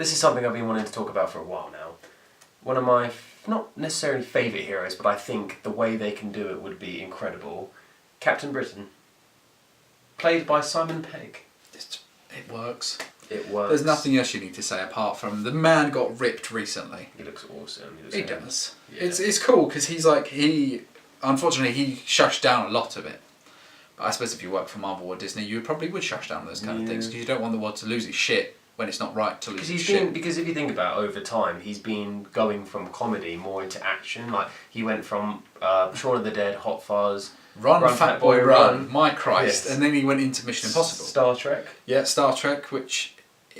this is something I've been wanting to talk about for a while now. One of my, not necessarily favourite heroes, but I think the way they can do it would be incredible. Captain Britain. Played by Simon Pegg. It works. It works. There's nothing else you need to say apart from the man got ripped recently. He looks awesome. He does. Yeah. It's cool because unfortunately he shushed down a lot of it. But I suppose if you work for Marvel or Disney, you probably would shush down those kind of things because you don't want the world to lose its shit when it's not right to lose its shit. Because if you think about it, over time, he's been going from comedy more into action. Like he went from Shaun of the Dead, Hot Fuzz. Run, Fat Boy, Run. My Christ. Yes. And then he went into Mission Impossible. Star Trek. Yeah, Star Trek, which,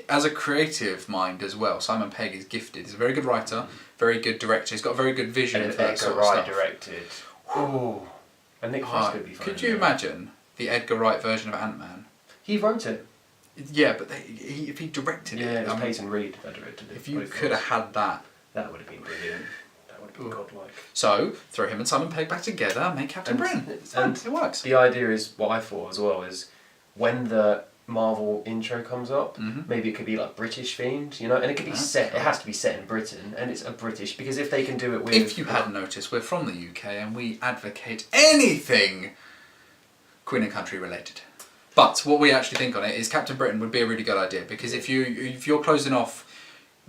as a creative mind as well, Simon Pegg is gifted. He's a very good writer, very good director. He's got a very good vision for that sort of stuff. directed. Ooh. And Nick Frost could be fun. Could you imagine the Edgar Wright version of Ant-Man? He wrote it. Yeah, but if he directed it... Yeah, it was Peyton Reed that directed it. If you could have had that... That would have been brilliant. That would have been godlike. So, throw him and Simon Pegg back together, make Captain Britain. It's fun, it works. The idea is, what I thought as well, is when the Marvel intro comes up, maybe it could be like British themed, you know, and it could be set, it has to be set in Britain, and it's a British, because if they can do it with... If you hadn't noticed, we're from the UK and we advocate anything Queen and Country related. But what we actually think on it is Captain Britain would be a really good idea, because if you're closing off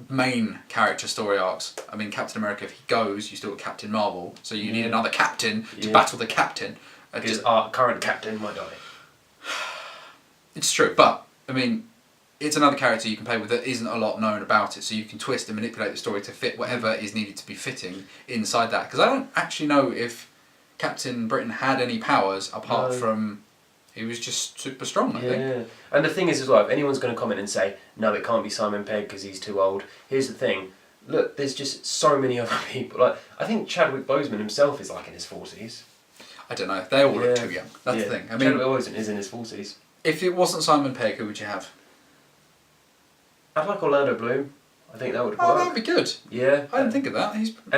main character story arcs, I mean Captain America, if he goes, you still got Captain Marvel, so you need another captain to battle the captain. Because our current captain might die. It's true, but I mean, it's another character you can play with that isn't a lot known about it, so you can twist and manipulate the story to fit whatever is needed to be fitting inside that. Because I don't actually know if Captain Britain had any powers apart from he was just super strong, I think. And the thing is as well, if anyone's going to comment and say, no, it can't be Simon Pegg because he's too old, here's the thing. Look, there's just so many other people. Like I think Chadwick Boseman himself is like in his 40s. I don't know. They all look too young. That's the thing. I mean, Chadwick Boseman is in his 40s. If it wasn't Simon Pegg, who would you have? I'd like Orlando Bloom. I think that would work. Oh, that'd be good. Yeah. I didn't think of that.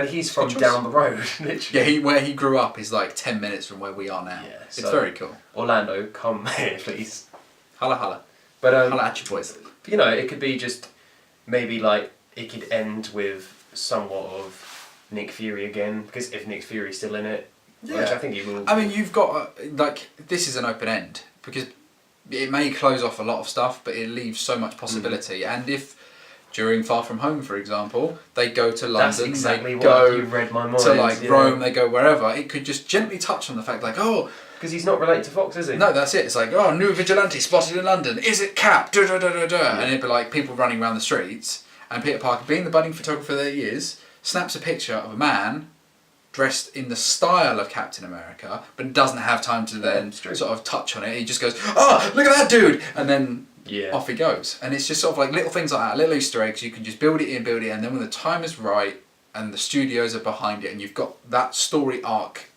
He's from down the road, literally. Yeah, where he grew up is like 10 minutes from where we are now. Yeah, it's very cool. Orlando, come here, please. Holla holla. But holla at you boys. You know, it could be just maybe like it could end with somewhat of Nick Fury again, because if Nick Fury's still in it, which I think he will. I mean, you've got this is an open end because it may close off a lot of stuff, but it leaves so much possibility. And if during Far From Home, for example, they go to London, that's exactly they go you read my mind. to Rome, they go wherever, it could just gently touch on the fact because he's not related to Fox, is he? No, that's it. It's like, new vigilante spotted in London. Is it Cap? Da, da, da, da, da. And it'd be like people running around the streets, and Peter Parker, being the budding photographer that he is, snaps a picture of a man dressed in the style of Captain America, but doesn't have time to then sort of touch on it. He just goes, look at that dude! And then off he goes. And it's just sort of like little things like that, little Easter eggs. You can just build it in, and then when the time is right, and the studios are behind it, and you've got that story arc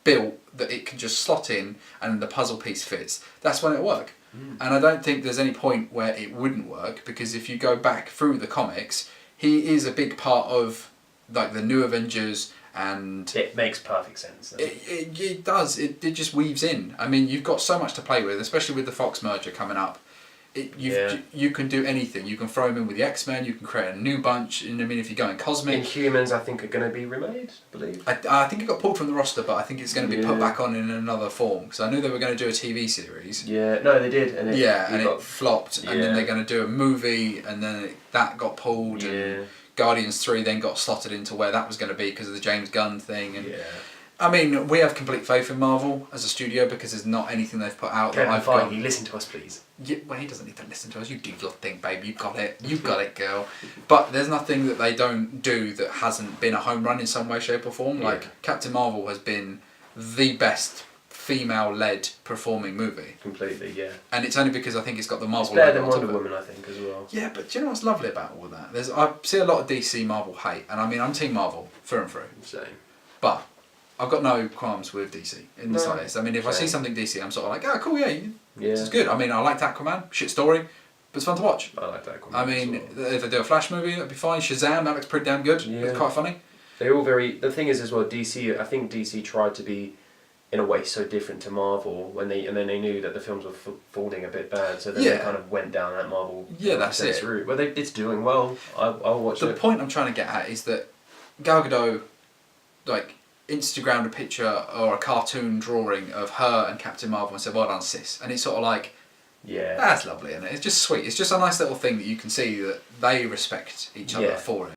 built that it can just slot in, and the puzzle piece fits, that's when it'll work. And I don't think there's any point where it wouldn't work, because if you go back through the comics, he is a big part of like the New Avengers, and it makes perfect sense. It does. It just weaves in. I mean, you've got so much to play with, especially with the Fox merger coming up. You can do anything. You can throw him in with the X-Men. You can create a new bunch. And I mean, if you're going cosmic, Inhumans, I think, are going to be remade. I believe. I think it got pulled from the roster, but I think it's going to be put back on in another form, because I knew they were going to do a TV series. Yeah, no, they did, and it flopped, and then they're going to do a movie, and then that got pulled. And Guardians 3 then got slotted into where that was going to be because of the James Gunn thing. And I mean, we have complete faith in Marvel as a studio, because there's not anything they've put out that I've got. You listen to us, please. Yeah, well, he doesn't need to listen to us. You do your thing, babe. You got it. You got it, girl. But there's nothing that they don't do that hasn't been a home run in some way, shape, or form. Like Captain Marvel has been the best female-led performing movie. Completely, yeah. And it's only because I think it's got the Marvel. It's better than Wonder Woman, I think, as well. Yeah, but do you know what's lovely about all that? I see a lot of DC Marvel hate, and I mean, I'm Team Marvel through and through. Same. But I've got no qualms with DC in the slightest. I mean, if I see something DC, I'm sort of like, cool, this is good. I mean, I liked Aquaman, shit story, but it's fun to watch. I liked Aquaman. I mean, if they do a Flash movie, that'd be fine. Shazam, that looks pretty damn good. It's quite funny. They're all very. The thing is, as well, DC. I think DC tried to be in a way so different to Marvel and then they knew that the films were falling a bit bad, so then they kind of went down that Marvel that's it route. Well, it's doing well. I'll watch it. The point I'm trying to get at is that Gal Gadot, like, Instagrammed a picture or a cartoon drawing of her and Captain Marvel and said, "Well done, sis," and it's sort of like, that's lovely, and it's just sweet. It's just a nice little thing that you can see that they respect each other for it.